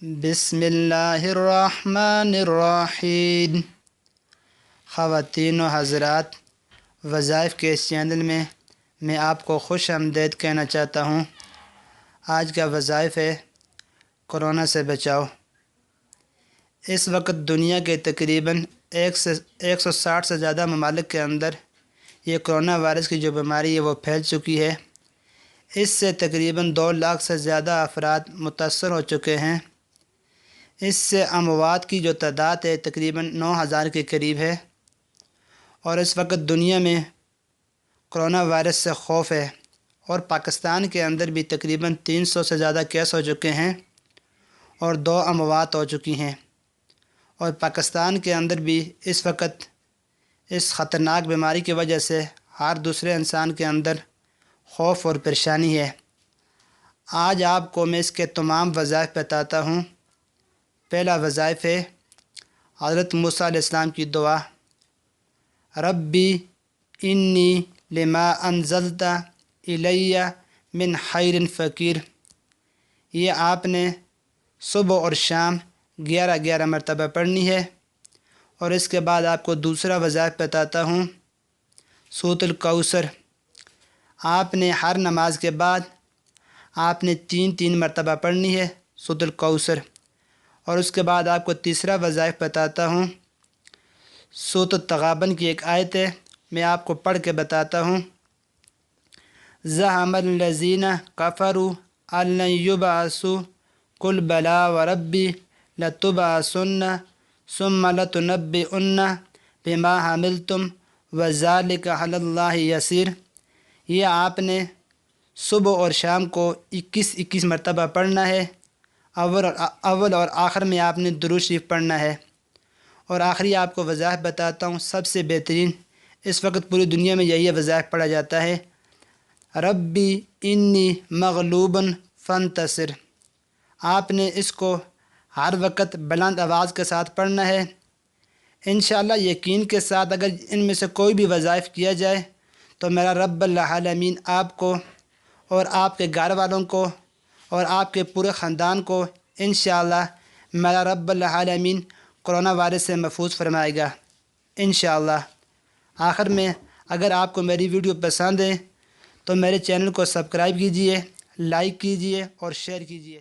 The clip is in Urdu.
بسم اللہ الرحمن الرحیم۔ خواتین و حضرات، وظائف کے اس چینل میں آپ کو خوش آمدید کہنا چاہتا ہوں۔ آج کا وظائف ہے کرونا سے بچاؤ۔ اس وقت دنیا کے تقریباً 160 سے زیادہ ممالک کے اندر یہ کرونا وائرس کی جو بیماری ہے وہ پھیل چکی ہے۔ اس سے تقریباً 2 لاکھ سے زیادہ افراد متاثر ہو چکے ہیں۔ اس سے اموات کی جو تعداد ہے تقریباً 9000 کے قریب ہے، اور اس وقت دنیا میں کرونا وائرس سے خوف ہے، اور پاکستان کے اندر بھی تقریباً 300 سے زیادہ کیس ہو چکے ہیں اور 2 اموات ہو چکی ہیں۔ اور پاکستان کے اندر بھی اس وقت اس خطرناک بیماری کی وجہ سے ہر دوسرے انسان کے اندر خوف اور پریشانی ہے۔ آج آپ کو میں اس کے تمام وظائف بتاتا ہوں۔ پہلا وظائف ہے حضرت موسیٰ علیہ السلام کی دعا، ربی انی لما انزلت الی من خیر فقیر۔ یہ آپ نے صبح اور شام 11 مرتبہ پڑھنی ہے۔ اور اس کے بعد آپ کو دوسرا وظائف بتاتا ہوں، سورۃ الکوثر۔ آپ نے ہر نماز کے بعد آپ نے 3 مرتبہ پڑھنی ہے سورۃ الکوثر۔ اور اس کے بعد آپ کو تیسرا وظائف بتاتا ہوں، سورۃ التغابن کی ایک آیت ہے، میں آپ کو پڑھ کے بتاتا ہوں، زعم الذین کفروا ان لن یبعثوا قل بلی وربی لتبعثن ثم لتنبئن بما عملتم وذلک علی اللہ یسیر۔ یہ آپ نے صبح اور شام کو 21 مرتبہ پڑھنا ہے۔ اول اور آخر میں آپ نے درود شریف پڑھنا ہے۔ اور آخری آپ کو وظائف بتاتا ہوں، سب سے بہترین اس وقت پوری دنیا میں یہی وظائف پڑھا جاتا ہے، ربی انی مغلوب فانتصر۔ آپ نے اس کو ہر وقت بلند آواز کے ساتھ پڑھنا ہے۔ انشاءاللہ یقین کے ساتھ اگر ان میں سے کوئی بھی وظائف کیا جائے تو میرا رب العالمین آپ کو اور آپ کے گھر والوں کو اور آپ کے پورے خاندان کو انشاءاللہ میرا رب العالمین کرونا وائرس سے محفوظ فرمائے گا انشاءاللہ۔ آخر میں اگر آپ کو میری ویڈیو پسند ہے تو میرے چینل کو سبسکرائب کیجئے، لائک کیجئے اور شیئر کیجئے۔